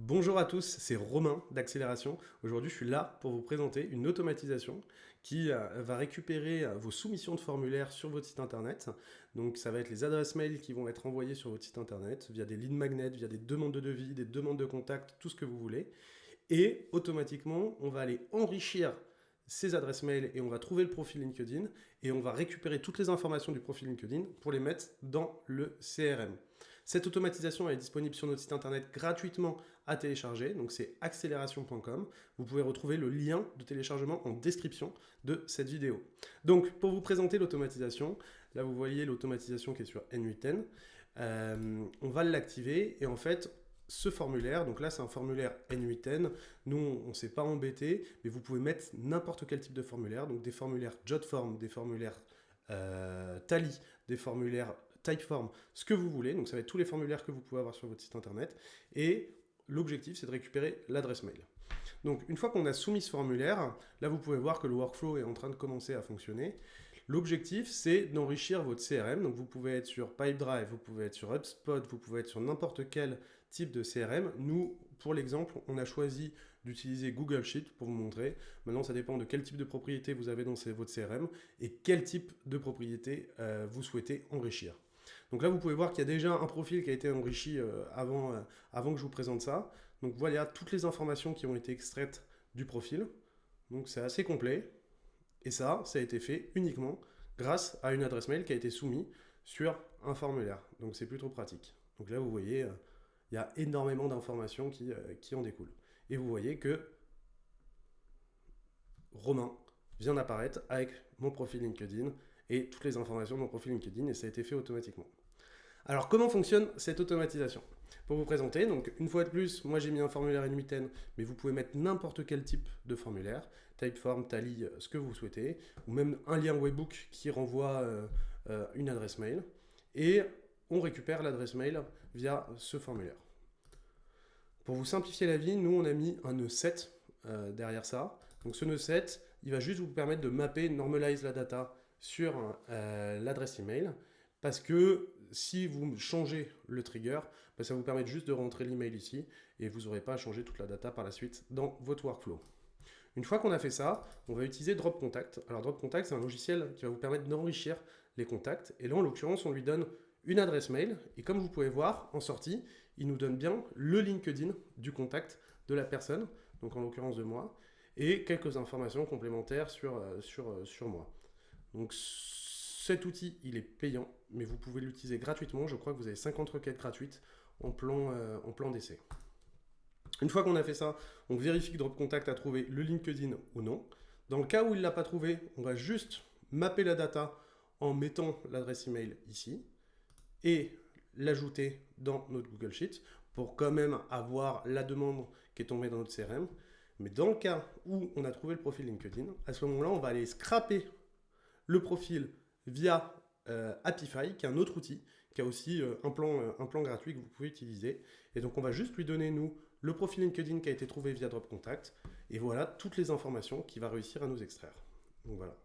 Bonjour à tous, c'est Romain d'Accélération. Aujourd'hui, je suis là pour vous présenter une automatisation qui va récupérer vos soumissions de formulaires sur votre site internet. Donc, ça va être les adresses mail qui vont être envoyées sur votre site internet via des lead magnets, via des demandes de devis, des demandes de contact, tout ce que vous voulez. Et automatiquement, on va aller enrichir ces adresses mail et on va trouver le profil LinkedIn et on va récupérer toutes les informations du profil LinkedIn pour les mettre dans le CRM. Cette automatisation est disponible sur notre site internet gratuitement à télécharger, donc c'est accélération.com. Vous pouvez retrouver le lien de téléchargement en description de cette vidéo. Donc pour vous présenter l'automatisation, là vous voyez l'automatisation qui est sur N8N. On va l'activer et en fait ce formulaire, donc là c'est un formulaire N8N, nous on ne s'est pas embêté, mais vous pouvez mettre n'importe quel type de formulaire, donc des formulaires Jotform, des formulaires Tally, des formulaires Typeform, ce que vous voulez, donc ça va être tous les formulaires que vous pouvez avoir sur votre site internet, et l'objectif c'est de récupérer l'adresse mail. Donc une fois qu'on a soumis ce formulaire, là vous pouvez voir que le workflow est en train de commencer à fonctionner. L'objectif, c'est d'enrichir votre CRM. Donc, vous pouvez être sur Pipedrive, vous pouvez être sur HubSpot, vous pouvez être sur n'importe quel type de CRM. Nous, pour l'exemple, on a choisi d'utiliser Google Sheet pour vous montrer. Maintenant, ça dépend de quel type de propriété vous avez dans votre CRM et quel type de propriété vous souhaitez enrichir. Donc là, vous pouvez voir qu'il y a déjà un profil qui a été enrichi avant que je vous présente ça. Donc voilà toutes les informations qui ont été extraites du profil. Donc c'est assez complet. Et ça a été fait uniquement grâce à une adresse mail qui a été soumise sur un formulaire. Donc c'est plutôt pratique. Donc là, vous voyez, il y a énormément d'informations qui en découlent. Et vous voyez que Romain vient d'apparaître avec mon profil LinkedIn et toutes les informations de mon profil LinkedIn et ça a été fait automatiquement. Alors comment fonctionne cette automatisation? Pour vous présenter, donc une fois de plus, moi j'ai mis un formulaire N8N, mais vous pouvez mettre n'importe quel type de formulaire, Typeform, Tally, ce que vous souhaitez, ou même un lien webhook qui renvoie une adresse mail, et on récupère l'adresse mail via ce formulaire. Pour vous simplifier la vie, nous on a mis un nœud 7 derrière ça. Donc ce nœud 7, il va juste vous permettre de mapper, normalize la data sur l'adresse email, parce que si vous changez le trigger, ça vous permet juste de rentrer l'email ici et vous n'aurez pas à changer toute la data par la suite dans votre workflow. Une fois qu'on a fait ça, on va utiliser Drop Contact. Alors Drop Contact, c'est un logiciel qui va vous permettre d'enrichir les contacts. Et là, en l'occurrence, on lui donne une adresse mail. Et comme vous pouvez voir, en sortie, il nous donne bien le LinkedIn du contact de la personne, donc en l'occurrence de moi, et quelques informations complémentaires sur moi. Donc cet outil, il est payant, mais vous pouvez l'utiliser gratuitement. Je crois que vous avez 50 requêtes gratuites en plan d'essai. Une fois qu'on a fait ça, on vérifie que Drop Contact a trouvé le LinkedIn ou non. Dans le cas où il ne l'a pas trouvé, on va juste mapper la data en mettant l'adresse email ici et l'ajouter dans notre Google Sheet pour quand même avoir la demande qui est tombée dans notre CRM. Mais dans le cas où on a trouvé le profil LinkedIn, à ce moment-là, on va aller scraper le profil via Apify, qui est un autre outil, qui a aussi un plan gratuit que vous pouvez utiliser. Et donc, on va juste lui donner, nous, le profil LinkedIn qui a été trouvé via Drop Contact. Et voilà toutes les informations qu'il va réussir à nous extraire. Donc voilà.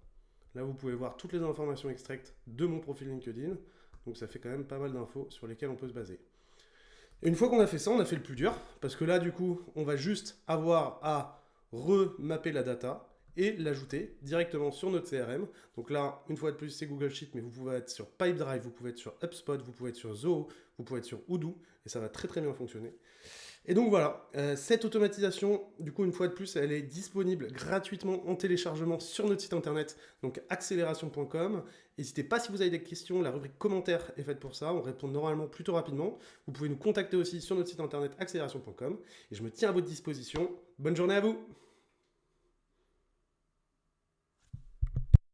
Là, vous pouvez voir toutes les informations extraites de mon profil LinkedIn. Donc ça fait quand même pas mal d'infos sur lesquelles on peut se baser. Et une fois qu'on a fait ça, on a fait le plus dur. Parce que là, du coup, on va juste avoir à remapper la data et l'ajouter directement sur notre CRM. Donc là, une fois de plus, c'est Google Sheet, mais vous pouvez être sur Pipedrive, vous pouvez être sur HubSpot, vous pouvez être sur Zoho, vous pouvez être sur Odoo, et ça va très très bien fonctionner. Et donc voilà, cette automatisation, du coup, une fois de plus, elle est disponible gratuitement en téléchargement sur notre site internet, donc accélération.com. N'hésitez pas si vous avez des questions, la rubrique commentaires est faite pour ça, on répond normalement plutôt rapidement. Vous pouvez nous contacter aussi sur notre site internet accélération.com. Et je me tiens à votre disposition. Bonne journée à vous!